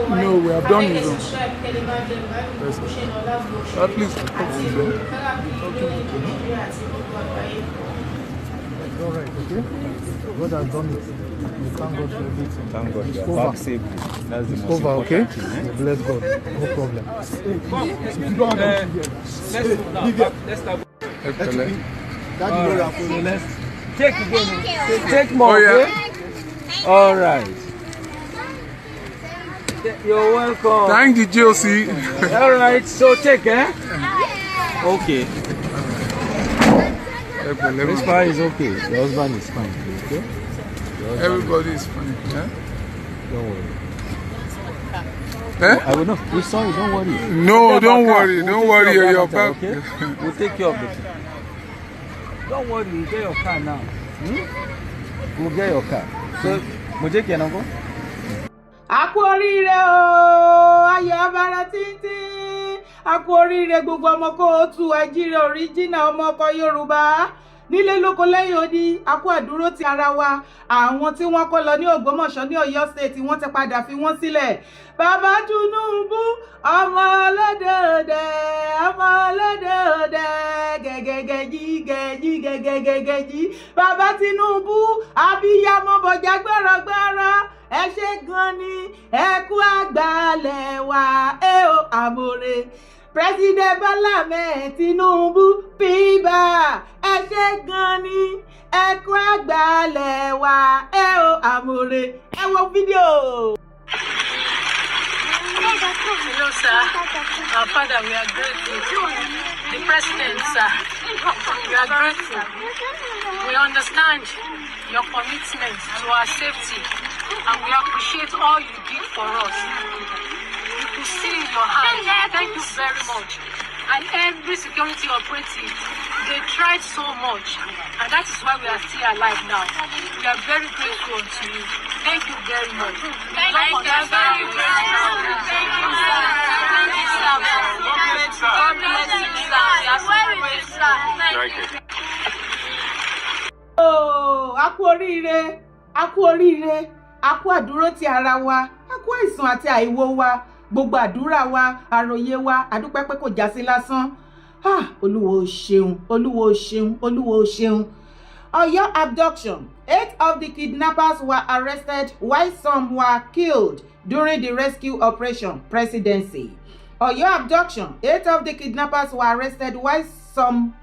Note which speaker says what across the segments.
Speaker 1: No, we have done it. At least. All right, okay? God has done it. We thank God for everything.
Speaker 2: Thank God you are back safely. That's the most
Speaker 1: Over, okay?
Speaker 2: important thing.
Speaker 1: Bless God. No problem.
Speaker 2: Let's start.
Speaker 1: Let's
Speaker 2: Take again. Take more.
Speaker 1: Oh, yeah.
Speaker 2: Okay? All right. You're welcome.
Speaker 1: thank the GOC.
Speaker 2: All right. So take, Okay. This far is okay. The husband is fine. Okay?
Speaker 1: Everybody is fine. Yeah?
Speaker 2: Don't worry.
Speaker 1: Eh?
Speaker 2: I will not. We're sorry. Don't worry.
Speaker 1: No, don't worry. Don't worry. You're back.
Speaker 2: Okay? We'll take care of it. Don't worry. We'll get your car now. We'll get your car. So, Mojeki and Uncle?
Speaker 3: Aku oríire o, ayọ̀ abara tíntín. Aku oríire gbogbo ọmọ kóòtù àjíire original ọmọ ọkọ Yorùbá. Nílé lóko lẹ́yìn odi, aku àdúró ti ara wa. Àwọn tí wọ́n kó lọ ní Ògbómọ̀ṣọ́ ní Ọ̀yọ́ state wọ́n ti padà fi wọ́n sílẹ̀. Bàbá Tinubu, ọmọ ọlọ́dọọdẹ, ọmọ ọlọ́dọọdẹ, gẹ́gẹ́gẹ́jí. Bàbá Tinubu, abiyamọ bọ̀jà gbọ́rọ̀gbọ́rọ̀. Ẹ ṣé gan ni, ẹ kú àgbàlẹ̀ wa, o àmọ̀rẹ́. President Bola Ahmed Tinubu, bíbá. Ẹ ṣé gan ni, ẹ kú àgbàlẹ̀ wa, o àmọ̀rẹ́. Ẹ wo fídíò.
Speaker 4: Hello, sir. Our father, we are grateful. The president, sir, we are grateful. We understand your commitment to our safety, and we appreciate all you did for us. You could see in your hand. Thank you very much. And every security operative, they tried so much, and that is why we are still alive now. We are very grateful to you. Thank you very much. Thank you very much. Thank you, sir. Thank you, sir. God bless you, sir. We are so grateful. Thank you.
Speaker 3: Oh, aku oríire, aku àdúró ti ara wa, aku àìsàn àti àìwo wa, gbogbo àdúrà wa, àròyé wa, àdúpẹ́ pé kò já sí lásán. Olúwa ó ṣeun, Olúwa ó ṣeun, Olúwa ó ṣeun. Ọ̀yọ́ abduction. 8 of the kidnappers were arrested while some were killed during the rescue operation. Presidency. Ọ̀yọ́ abduction. 8 of the kidnappers were arrested while some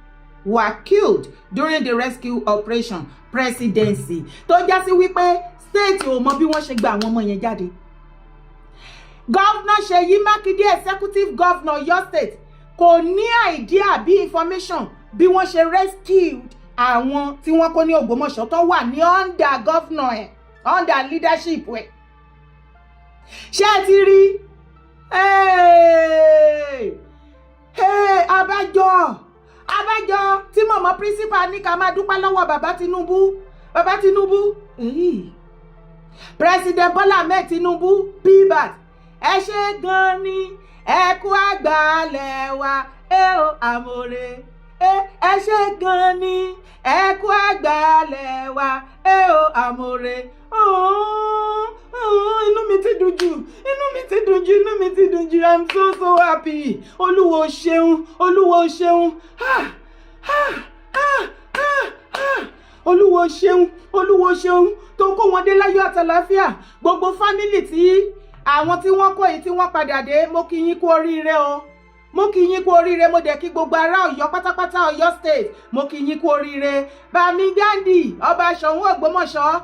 Speaker 3: were killed during the rescue operation. Presidency. Tó já sí wípé state ò mọ bí wọ́n ṣe gba àwọn ọmọ yẹn jáde. Governor Seyi Makinde, executive governor Ọ̀yọ́ state, kò ní idea bí information bí wọ́n ṣe rescued àwọn tí wọ́n kó ní Ògbómọ̀ṣọ́ tó wà ní under governor ẹ̀, under leadership ẹ̀. Ṣé ẹ ti rí? Abájọ tí mọ̀mọ́ principal ní ká máa dúpẹ́ lọ́wọ́ bàbá Tinubu. President Bola Ahmed Tinubu, pbat. Ẹ ṣé gan ni, ẹ kú àgbàlẹ̀ wa, o àmọ̀rẹ́. Ẹ ṣé gan ni, ẹ kú àgbàlẹ̀ wa, o àmọ̀rẹ́. Inú mi ti dùn jù, inú mi ti dùn jù. I'm so happy. Olúwa ó ṣeun, Olúwa ó ṣeun. Olúwa ó ṣeun, Olúwa ó ṣeun tó kó wọn dé láyọ̀ àtàlàáfíà. Gbogbo family tí àwọn tí wọ́n kó yìí tí wọ́n padà dé, mo kí yín kú oríire o. Mo kí yín kú oríire, mo dẹ̀ kí gbogbo ará Ọ̀yọ́ pátápátá Ọ̀yọ́ state, mo kí yín kú oríire. Bàmí Gandhi, ọba Ṣọ̀ún Ògbómọ̀ṣọ́,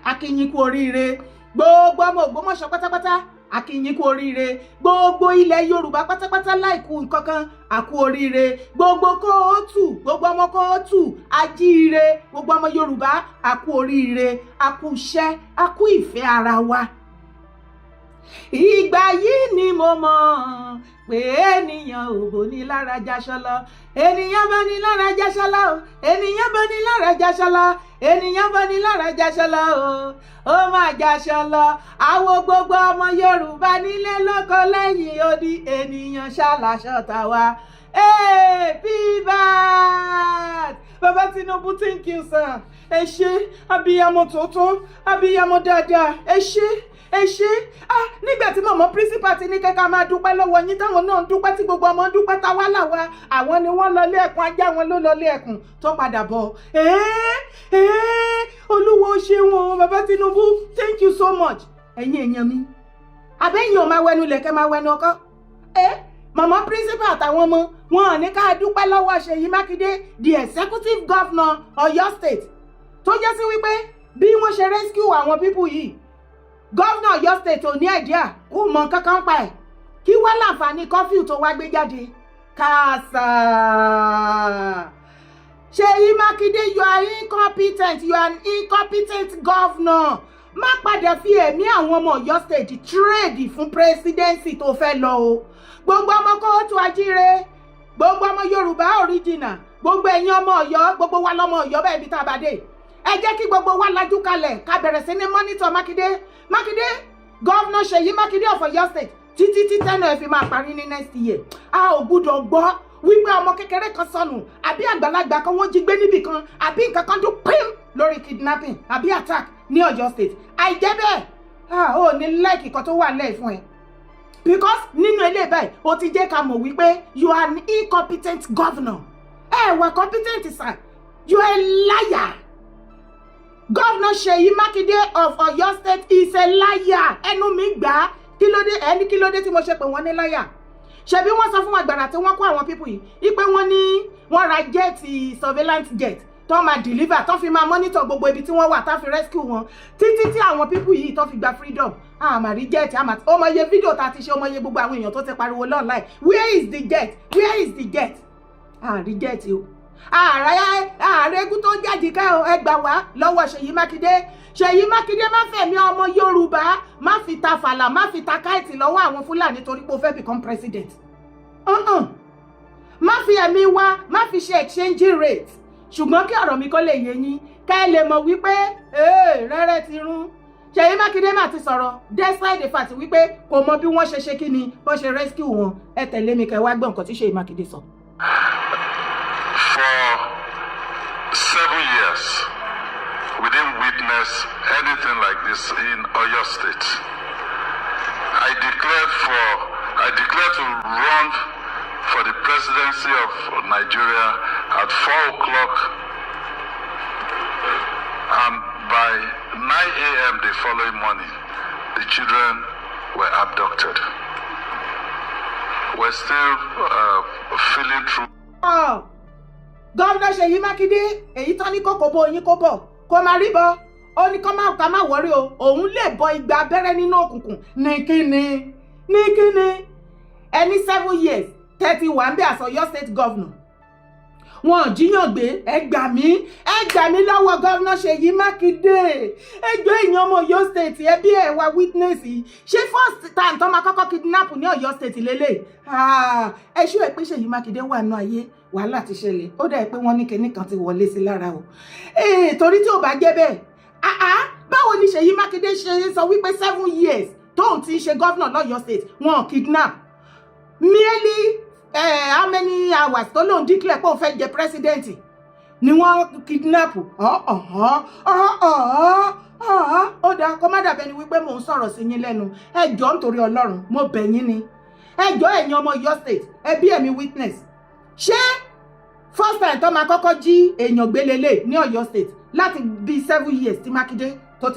Speaker 3: a kí yín kú oríire. Gbogbo ọmọ Ògbómọ̀ṣọ́ pátápátá, a kí yín kú oríire. Gbogbo ilẹ̀ Yorùbá pátápátá láìkú nǹkankan, a kú oríire. Gbogbo kóòtù, gbogbo ọmọ kóòtù, ajíire, gbogbo ọmọ Yorùbá, a kú oríire. A kú iṣẹ́, a kú ìfẹ́ ara wa. Ìgbà yìí ni mo mọ̀ pé ènìyàn ò bò ní lára jaṣọ lọ. Ènìyàn bò ní lára jaṣọ lọ o. Ènìyàn bò ní lára jaṣọ lọ. Ènìyàn bò ní lára jaṣọ lọ o. Ó máa jaṣọ lọ. Àwọn gbogbo ọmọ Yorùbá nílé lóko lẹ́yìn odi. Ènìyàn ṣàlàṣọ tàwa. Pbat. Baba Tinubu, thank you, sir. Ẹ ṣé, abiyamọ tòótọ́, abiyamọ dáadáa. Ẹ ṣé. ẹ ṣé nígbà tí mọ̀mọ́ principal ti ní kẹ́kẹ́ máa dúpẹ́ lọ́wọ́ yín táwọn náà ń dúpẹ́ tí gbogbo ọmọ ń dúpẹ́ táwa làwa àwọn ni wọ́n lọ lé ẹkùn ajá wọn ló lọ lé ẹkùn tó padà bọ̀ olúwo ṣeun bàbá Tinubu thank you so much ẹ̀yin èèyàn mi àbẹ́yìn ò máa wẹnu lẹ̀kẹ́ máa wẹnu ọkọ́ mọ̀mọ́ principal àtàwọn ọmọ wọn ò ní ká dúpẹ́ lọ́wọ́ Ṣèyí Mákindé the executive governor Ọ̀yọ́ state tó jẹ́ sí wípé bí wọ́n ṣe rescue àwọn people yìí governor Ọ̀yọ́ state ò ní idea kò mọ kankan pa ẹ̀ kí wá láǹfààní curfew tó wá gbé jáde kàṣà Ṣèyí Mákindé you are incompetent you are an incompetent governor má padà fi ẹ̀mí àwọn ọmọ Ọ̀yọ́ state trade fún presidency tó fẹ́ lọ o gbogbo ọmọ kóòtù ajíire gbogbo ọmọ Yorùbá original gbogbo ẹ̀yin ọmọ Ọ̀yọ́ gbogbo wa lọ́mọ Ọ̀yọ́ bẹ́ẹ̀ bí tá a bá dé ẹ jẹ́ kí gbogbo wa lajú kalẹ̀ ká bẹ̀rẹ̀ sí ní monitor Mákindé governor Ṣèyí Mákindé of Ọ̀yọ́ state títí tí tẹ́nà ẹ̀ fi máa parí ní next year a ò gbúdọ̀ gbọ́ wípé ọmọ kékeré kan sọnù àbí àgbàlagbà kan wọ́n jí gbé níbì kan àbí nǹkan kan dún pín lórí kidnapping àbí attack ní Ọ̀yọ́ state àìjẹ́ bẹ́ẹ̀ ó ní lẹ́ẹ̀kì kan tó wà lẹ́ẹ̀ fún ẹ because nínú ilé báyìí ó ti jẹ́ ká mọ̀ wípé you are an incompetent governor wà competent sir you are a liar governor Ṣèyí Mákindé of Ọ̀yọ́ state is a liar ẹnu mi gbà kí ló dé tí mo ṣe pé wọ́n ní liar ṣebí wọ́n sọ fún agbára tí wọ́n kó àwọn people yìí ipe wọ́n ní wọ́n ra jet surveillance jet tó máa deliver tó fi máa monitor gbogbo ibi tí wọ́n wà tá fi rescue wọn títí tí àwọn people yìí tó fi gba freedom àmà rí jet àmà ọmọ iye fídíò tá ti ṣe ọmọ iye gbogbo àwọn èèyàn tó ti pariwo online where is the jet àrí jet o ààrẹ egún tó jáde ká ẹgbà wá lọ́wọ́ Ṣèyí Mákindé má fẹ̀mí ọmọ Yorùbá má fi ta fàlà má fi ta káìtì lọ́wọ́ àwọn Fúlàní torí pé ó fẹ́ become president má fi ẹ̀mí wa má fi ṣe exchange rate ṣùgbọ́n kí ọ̀rọ̀ mi kó lè yé yín ká ẹ lè mọ̀ wípé rẹ́rẹ́ ti rún Ṣèyí Mákindé má ti sọ̀rọ̀ despite the fact wípé kò mọ bí wọ́n ṣe kí ni bó ṣe rescue wọn ẹ tẹ̀lé mi kẹ́ wá gbọ́ nǹkan tí Ṣèyí Mákindé sọ.
Speaker 5: For 7 years, we didn't witness anything like this in Oyo State. I declared to run for the presidency of Nigeria at 4 o'clock, and by 9 a.m. the following morning, the children were abducted. We're still feeling through.
Speaker 3: Governor Ṣèyí Mákindé èyí tán ní kókó bó yín kó bọ̀ kó máa rí bọ́ ó ní ká má wọrí o òun lè bọ igba abẹ́rẹ́ nínú òkùnkùn ní kíni ẹni 7 years 31 bí as Ọ̀yọ́ state governor wọn jíyàn gbé ẹ gbà mí lọ́wọ́ governor Ṣèyí Mákindé ẹjọ́ èèyàn ọmọ Ọ̀yọ́ state ẹbí ẹ̀ wá witness ṣé first time tó máa kọ́kọ́ kidnap ní Ọ̀yọ́ state lélẹ̀ ẹ ṣú ẹ pé Ṣèyí Mákindé wà nù ayé wàhálà ti ṣẹlẹ̀ ó dà pé wọ́n ní kinní kan ti wọlé sí lára o torí tí ò bá jẹ́ bẹ́ẹ̀ báwo ni Ṣèyí Mákindé ṣe sọ wípé 7 years tóun ti ṣe governor lọ́yọ́ state wọn kidnap merely how many hours tó lóun declare pé òun fẹ́ jẹ president ni wọ́n kidnap ó dáa kó má dàbẹ́ ni wípé mò ń sọ̀rọ̀ sí yín lẹ́nu ẹ jọ̀ọ́ nítorí Ọlọ́run mo bẹ̀ yín ni ẹ jọ̀ọ́ ẹ̀yin ọmọ Ọ̀yọ́ state ẹbí ẹ̀mí witness ṣé first time tó máa kọ́kọ́ jí èèyàn gbélélé ní Ọ̀yọ́ state láti bí 7 years tí Mákindé tó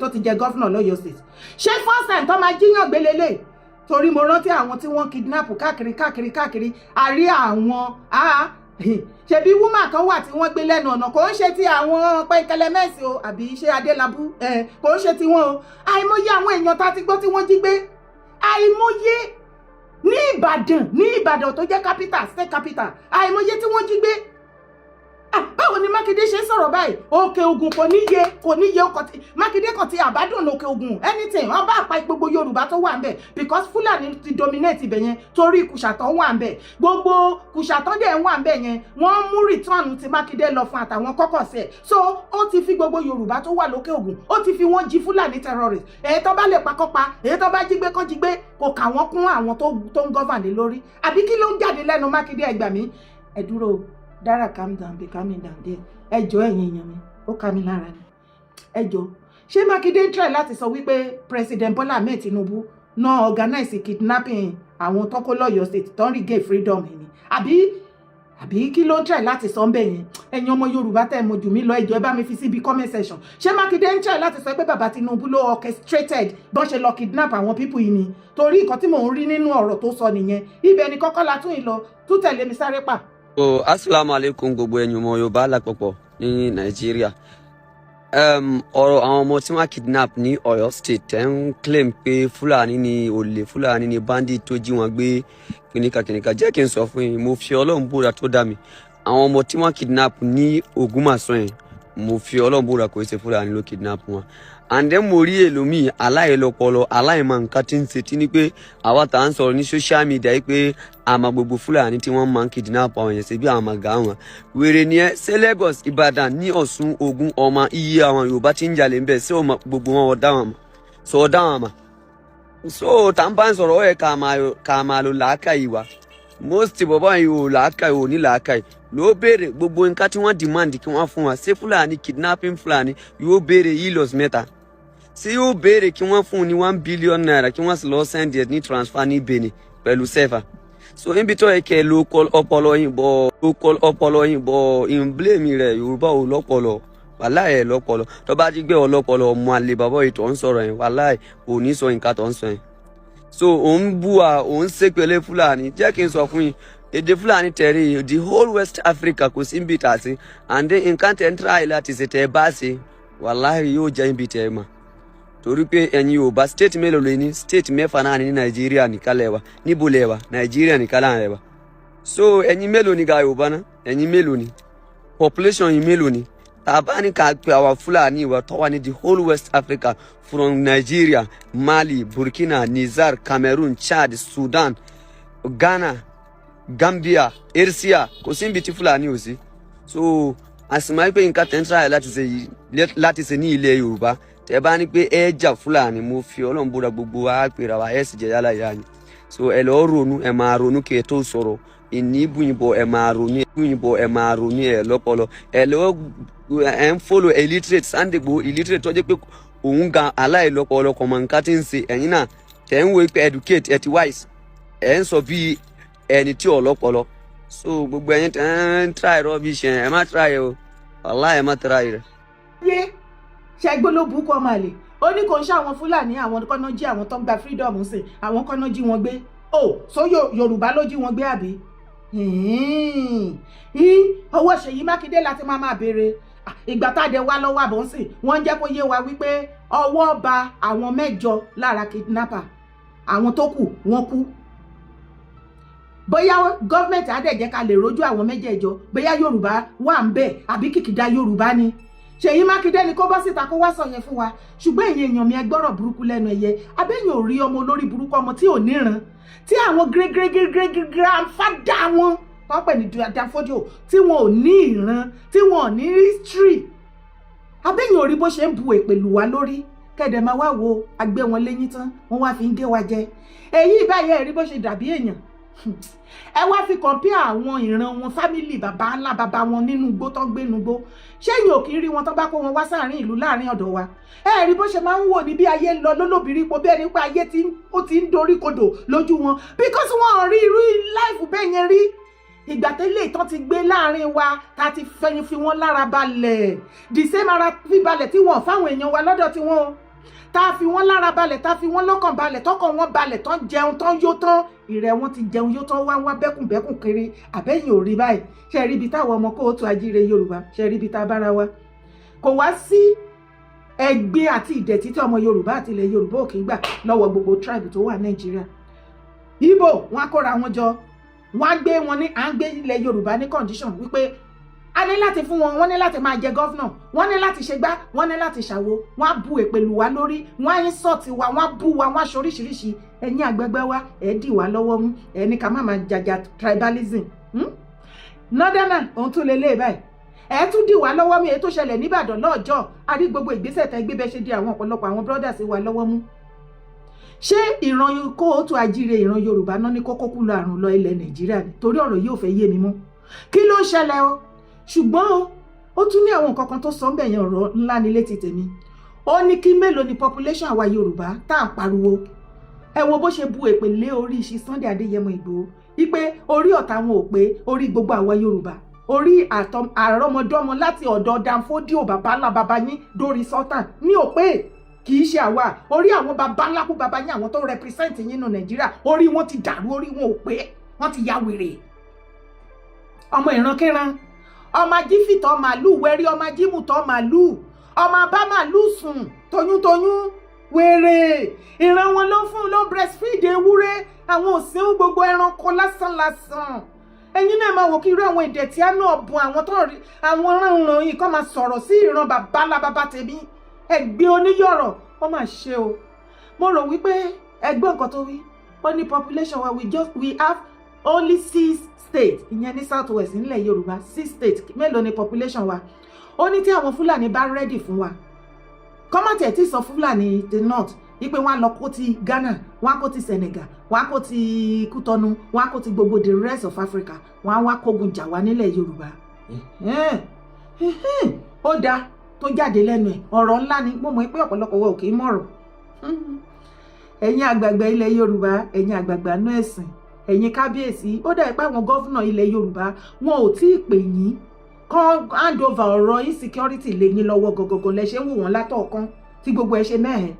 Speaker 3: ti jẹ governor lọ́yọ́ state ṣé first time tó máa jíyàn gbélélé torí mo rántí àwọn tí wọ́n kidnap káàkiri àrí àwọn ṣebí woman kan wà tí wọ́n gbé lẹ́nu ọ̀nà kò ń ṣe ti àwọn pẹ́ńkẹ́lẹ́ mẹ́sì o àbí ṣe Adélabú kò ń ṣe ti wọn o àìmọye àwọn èèyàn tá ti gbọ́ tí wọ́n jí gbé àìmọye ní Ìbàdàn tó jẹ́ capital state capital àìmọye tí wọ́n jí gbé báwo ni Mákindé ṣe sọ̀rọ̀ báyìí Òkè Ògùn kò níye ọkọ̀ tí Mákindé kàn ti àbádùn Òkè Ògùn anything wọ́n bá àpá gbogbo Yorùbá tó wà ń bẹ̀ because Fúlàní ti dominate ibẹ̀ yẹn torí kùsàtọ̀ wà ń bẹ̀ gbogbo kùsàtọ̀ dẹ̀ wà ń bẹ̀ yẹn wọ́n mú return ti Mákindé lọ fún àtàwọn kọ́kọ̀sẹ̀ so ó ti fi gbogbo Yorùbá tó wà lókè Ògùn ó ti fi wọ́n jí Fúlàní terrorist èyí tó bá lè pakọ́pa èyí tó bá jí gbé kán jí gbé kò kà wọ́n kún àwọn tó ń govern lé lórí àbí kí ló ń jáde lẹ́nu Mákindé ẹ gbà mí ẹ dúró Dara calm down be calming down there ẹ jọ̀ọ́ ẹ̀yin èèyàn mi ó ká mi lára ni ẹ jọ̀ọ́ ṣé Mákindé ń try láti sọ wípé President Bola Ahmed Tinubu náà organize kidnapping àwọn tó kó lọ́yọ̀ state tó ń rí gay freedom ni àbí kí ló ń try láti sọ ńbẹ̀ yẹn ẹ̀yin ọmọ Yorùbá tẹ́ mọ̀ jù mí lọ ẹjọ́ ẹ bá mi fi síbi comment section ṣé Mákindé ń try láti sọ pé bàbá Tinubu ló orchestrated bọ́n ṣe lọ kidnap àwọn people yìí ni torí nǹkan tí mò ń rí nínú ọ̀rọ̀ tó sọ nìyẹn ibẹ̀ ni kọ́kọ́ la tún ìlọ tún tẹ̀lé mi sáré pa.
Speaker 6: Assalamu alaikum gbogbo ẹ̀yin ọmọ Yorùbá lápapọ̀ ní Nàìjíríà. Ọ̀rọ̀ àwọn ọmọ tí wọ́n kidnap ní Ọ̀yọ́ state ń claim pé Fúlàní ni olè Fúlàní ni bandit tó jí wọn gbé kìnìkà jẹ́ kí n sọ fún yín mo fi Ọlọ́run búra tó dá mi àwọn ọmọ tí wọ́n kidnap ní Ògbómọ̀ṣọ́ yẹn mo fi Ọlọ́run búra kò ṣe Fúlàní ló kidnap wọn and then mo rí ẹlòmíì aláìlọ́pọlọ aláìmọ̀ nǹkan tí ń ṣe tí ní pé àwa tá à ń sọ̀rọ̀ ní social media yìí pé àmọ́ gbogbo Fúlàní tí wọ́n máa ń kidnap àwọn èèyàn ṣe bí àwọn àgà wọn wèrè ni ẹ ṣé Lagos Ìbàdàn ní Ọ̀ṣun Ògùn ọmọ iye àwọn Yorùbá tí ń jalè ń bẹ̀ ṣé ọmọ gbogbo wọn ọ̀dá wọn sọ ọ̀dá wọn mà so tá n bá ń sọ̀rọ̀ ó yẹ ká máa lo làákàyè wa most bọ̀bọ̀ yìí ò làákàyè ò ní làákàyè ló béèrè gbogbo nǹkan tí wọ́n demand kí wọ́n fún wa ṣé Fúlàní kidnapping Fúlàní yóò béèrè hilos mẹ́ta ṣé yóò béèrè kí wọ́n fún ní 1 billion naira kí wọ́n sì lọ send it ní transfer ní Benin pẹ̀lú sefa so níbi tó yẹ kẹ́ ló kọ́ ọpọlọ yín bọ̀ in blame rẹ̀ Yorùbá ò lọ́pọlọ wàláì lọ́pọlọ tó bá jí gbé ọlọ́pọlọ ọmọ àlè bàbá yìí tó ń sọ̀rọ̀ yẹn wàláì ò ní sọ nǹkan tó ń sọ yẹn so òun bú wa òun ṣépele Fúlàní jẹ́ kí n sọ fún yín èdè Fúlàní tẹ̀rí the whole West Africa kò sí níbi tà sí and then nǹkan tẹ̀ ń try láti ṣe tẹ̀ bá ṣe wàláì yóò jẹ́ níbi tẹ̀ mà torí pé ẹ̀yin Yorùbá state mélòó lè ní state mẹ́fà náà ní Nàìjíríà nìkan lẹ́wà níbo lẹ́wà Nàìjíríà nìkan náà lẹ́wà so ẹ̀yin mélòó ni ga Yorùbá náà ẹ̀yin mélòó ni population yìí mélòó ni tàbá ní ká pé àwọn Fúlàní wa tó wà ní the whole West Africa from Nigeria Mali Burkina Niger Cameroon Chad Sudan Ghana Gambia Ersia kò sí níbi tí Fúlàní ò sí so àsìmọ́ pé nǹkan tẹ̀ ń try láti ṣe ní ilẹ̀ Yorùbá tẹ́ bá ní pé ẹ jà Fúlàní mo fi Ọlọ́run búra gbogbo wa pèrè wa ẹ sì jẹ́ yálà yá ni so ẹ lọ ronú ẹ máa ronú kí ẹ tó sọ̀rọ̀ ìní bùyìnbọ̀ ẹ máa ronú ẹ lọ́pọlọ ẹ lọ ẹ ń follow illiterate Sandegbo illiterate tó jẹ́ pé òun gan aláìlọ́pọlọ kọ̀mọ̀ nǹkan tí ń ṣe ẹ̀yin náà tẹ̀ ń wo pé educate ẹ ti wise ẹ ń sọ bí ẹni tí ò lọ́pọlọ so gbogbo ẹ̀yin tẹ̀ ń try rubbish ẹ má try o wàláhì ẹ má try rẹ.
Speaker 3: yé ṣẹgbẹ́ ló burúkú ọmọ àlè ó ní kò ń ṣe àwọn Fúlàní àwọn kọ́nà jí àwọn tó ń gba freedom sí àwọn kọ́nà jí wọn gbé so Yorùbá ló jí wọn gbé àbí ọwọ́ Ṣèyí Mákindé láti máa béèrè ìgbà tá a dé wá lọ́wọ́ àbọ̀ sí wọ́n jẹ́ kó yé wa wípé ọwọ́ ba àwọn 8 lára kidnapper àwọn tó kù wọ́n kú bóyá gọ́ọ̀mẹ̀ntì á dẹ̀ jẹ́ ká lè rojú àwọn 9 bóyá Yorùbá wà ń bẹ̀ àbí kìkìdá Yorùbá ni Ṣèyí Mákindé ni kó bọ́ síta kó wá sọ yẹn fún wa ṣùgbọ́n èyí èèyàn mi ẹ gbọ́rọ̀ burúkú lẹ́nu ẹ̀yẹ abẹ́yìn ò rí ọmọ olórí burúkú ọmọ tí ò níran tí àwọn grandfather wọn tó pè ní danfodio tí wọn ò ní ìran tí wọn ò ní history abẹ́yìn ò rí bó ṣe ń bu èpè lù wá lórí kẹ́dẹ̀ máa wá wo agbé wọn léyìn tán wọ́n wá fi ń gé wa jẹ èyí báyẹ̀ rí bó ṣe dàbí èèyàn ẹ wá fi compare àwọn ìran wọn family bàbá ńlá bàbá wọn nínú igbó tó ń gbé nínú igbó ṣẹ́yìn ò kì í rí wọn tó bá kó wọn wá sáàrin ìlú láàrin ọ̀dọ̀ wa ẹ rí bó ṣe máa ń wò ní bí ayé lọ lólóbìrí po bẹ́ẹ̀ ni pé ayé ó ti ń dorí kodò lójú wọn because wọn ò rí irú life bẹ́ẹ̀ yẹn rí ìgbà tẹ́lẹ̀ ìtàn ti gbé láàrin wa ta ti fẹ̀yìn fi wọn lára balẹ̀ the same ara fi balẹ̀ tí wọn fáwọn èèyàn wa lọ́dọ̀ tí wọn ta fi wọn lára balẹ̀ ta fi wọn lọ́kàn balẹ̀ tọkàn wọn balẹ̀ tán jẹun tán yó tán ìrẹ̀ wọn ti jẹun yó tán wá bẹ́kùnbẹ́kùn kiri àbẹ́yìn ò rí báyìí ṣe rí ibi táwọn ọmọ kóòtù ajíire Yorùbá ṣe rí ibi tá a bára wa kò wá sí ẹgbẹ́ àti ìdẹ̀tí tí ọmọ Yorùbá àti ilẹ̀ Yorùbá ò kì í gbà lọ́wọ́ gbogbo tribe tó wà Nàìjíríà Ìgbò wọn á kóra wọn jọ wọn á gbé wọn ní à ń gbé ilẹ̀ Yorùbá ní condition wípé a ní láti fún wọn wọ́n ní láti máa jẹ gọ́fúnà wọ́n ní láti ṣe gbá wọ́n ní láti ṣàwo wọ́n á bu èpè lù wá lórí wọ́n á insult wa wọ́n á bú wa wọ́n á ṣoríṣiríṣi ẹ̀yin àgbẹ̀gbẹ̀ wa ẹ̀ dì wá lọ́wọ́ mú ẹ̀ ní ká má máa jàjà tribalism northern ohun tó lè lé báyìí ẹ̀ tún dì wá lọ́wọ́ mú èyí tó ṣẹlẹ̀ níbàdàn lọ́jọ́ a rí gbogbo ìgbésẹ̀ tẹ́ gbé bẹ́ẹ̀ ṣe di àwọn ọ̀pọ̀lọpọ̀ àwọn brothers wa lọ́wọ́ mú ṣé ìran kóòtù ajíire ìran Yorùbá náà ní kókó kú lọ àrùn lọ ilẹ̀ Nàìjíríà ni torí ọ̀rọ̀ yìí ò fẹ́ yé mi mọ́ kí ló ń ṣẹlẹ̀ o ṣùgbọ́n ó tún ní àwọn nǹkan kan tó sọ ń bẹ̀yẹn ọ̀rọ̀ ńlá ní létí tèmi ó ní kí mélòó ni population àwa Yorùbá tá à ń pariwo ẹ wo bó ṣe bu èpè lé orí ìṣí Sunday Adéyẹmọ Ìgbòho wípé orí ọ̀tá wọn ò pé orí gbogbo àwa Yorùbá orí àrọ́mọdọ́mọ láti ọ̀dọ̀ Danfodio bàbá ńlá bàbá yín dórí Sultan ní ò pé kì í ṣe àwa orí àwọn bàbá ńlá kú bàbá yín àwọn tó represent yín nínú Nàìjíríà orí wọn ti dàrú orí wọn ò pé wọn ti ya wèrè ọmọ ìrankíran ọmọ ajífìtọ́ màlúù wẹ́rí ọmọ ajímùtọ́ màlúù ọmọ abá màlúù sùn toyúntoyún wèrè ìran wọn ló fún ló breastfeed ewúrẹ́ àwọn òsín gbogbo ẹranko lásán ẹ̀yin náà máa wò kí irú àwọn èdè tí a náà bùn àwọn tó rí àwọn ránran yìí kọ́ máa sọ̀rọ̀ sí ìran bàbá ńlá bàbá tèmi ẹgbẹ́ oníyọ̀rọ̀ wọ́n máa ṣe o mo rò wípé ẹgbẹ́ nǹkan tó wí ó ní population wa we have only 6 states ìyẹn ní south west nílẹ̀ Yorùbá 6 states mélòó ni population wa ó ní tí àwọn Fúlàní bá ready fún wa kọ́mọ̀tì ẹ̀ tí sọ Fúlàní the north wípé wọ́n á lọ kó ti Ghana wọ́n á kó ti Senegal wọ́n á kó ti Kútọ́nù wọ́n á kó ti gbogbo the rest of Africa wọ́n á wá kógun jà wá nílẹ̀ Yorùbá ó dáa tó jáde lẹ́nu ẹ̀ ọ̀rọ̀ ńlá ni mo mọ̀ pé ọ̀pọ̀lọpọ̀ wa ò kì í mọ̀rọ̀ ẹ̀yin àgbààgbà ilẹ̀ Yorùbá ẹ̀yin àgbààgbà náà ẹ̀sìn ẹ̀yin kábíyèsí ó dà pé àwọn gọ́fúnà ilẹ̀ Yorùbá wọn ò tí ì pè yín kán hand over ọ̀rọ̀ insecurity lé yín lọ́wọ́ gọ̀gọ̀gọ̀ lẹ ṣe ń wò wọ́n látọ̀ọ̀kan tí gbogbo ẹ̀ ṣe mẹ́ẹ̀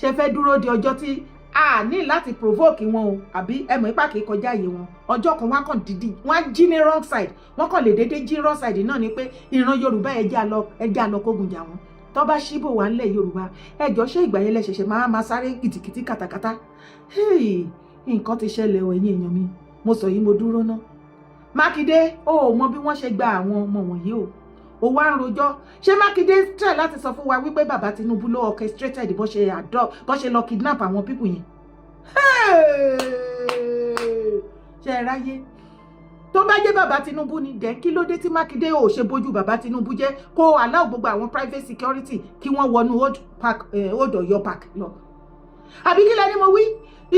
Speaker 3: ṣe fẹ́ dúró di ọjọ́ tí a ní láti provoke wọn o àbí ẹmọ ipá kìí kọjá iye wọn ọjọ́ kan wọn kàn dídì wọn jí ní wrong side wọn kàn lè dédé jí wrong side náà ni pé ìran Yorùbá ẹjẹ́ àlọ́ kógun jà wọn tó bá ṣíbò wà ńlẹ̀ Yorùbá ẹjọ́ ṣé ìgbà yẹn lẹ ṣẹ̀ṣẹ̀ máa sáré kìtìkìtì kàtàkàtà nǹkan ti ṣẹlẹ̀ o ẹ̀yin èèyàn mi mo sọ yìí mo dúró ná Mákindé ó mọ bí wọ́n ṣe gba àwọn ọmọ wọ̀nyí o wá ń rojọ́ ṣé Mákindé try láti sọ fún wa wípé bàbá Tinubu ló orchestrated bó ṣe lọ kidnap àwọn people yẹn ṣe ẹ ráyé tó bá jẹ́ bàbá Tinubu ni dẹ̀ kí ló dé tí Mákindé ò ṣe bójú bàbá Tinubu jẹ́ kó allow gbogbo àwọn private security kí wọ́n wọnú old Ọ̀yọ́ park lọ àbí kí lẹni mo wí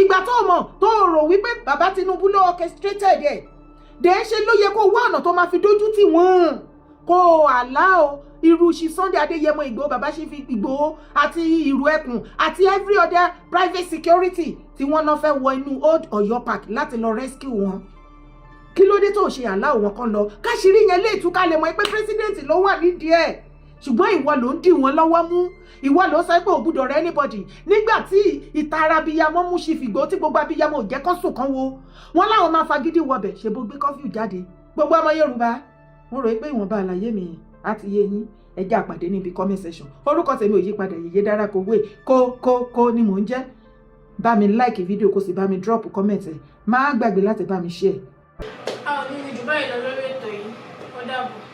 Speaker 3: ìgbà tó mọ̀ tó rò wípé bàbá Tinubu ló orchestrated ẹ̀ dẹ̀ ṣe ló yẹ kó wá ọ̀nà tó máa fi dójú tì wọ́n kó allow irú ṣi Sunday Adéyẹmọ Ìgbòho bàbá ṣe fi Ìgbòho àti ìrù ẹkùn àti every other private security tí wọ́n náà fẹ́ wọ inú old Ọ̀yọ́ park láti lọ rescue wọn kí ló dé tó ṣe allow wọn kan lọ káṣírí yẹn lè túká lè mọ̀ pé president ló wà nídìí ẹ̀ ṣùgbọ́n ìwọ ló ń dì wọ́n lọ́wọ́ mú ìwọ ló sọ pé ò gbúdọ̀ rẹ anybody nígbà tí ìtara abiyamọ mú ṣì fìgbó tí gbogbo abiyamọ ò jẹ́ kán sùn kan wo wọn láwọn máa fagídí wọbẹ̀ ṣe bó gbé kọ́fíù jáde gbogbo ọmọ Yorùbá mo rò pé ìwọ̀nba àlàyé mi àti yé yín ẹ jẹ́ àpàdé níbi comment section orúkọ tèmi ò yí padà Yèyé Dára Kowé kó ni mò ń jẹ́ bá mi like fídíò kó sì bá mi drop comment ẹ̀ má gbàgbé láti bá mi share.
Speaker 4: a ò ní ju báyìí lọ lórí ètò yìí ó dàbọ̀.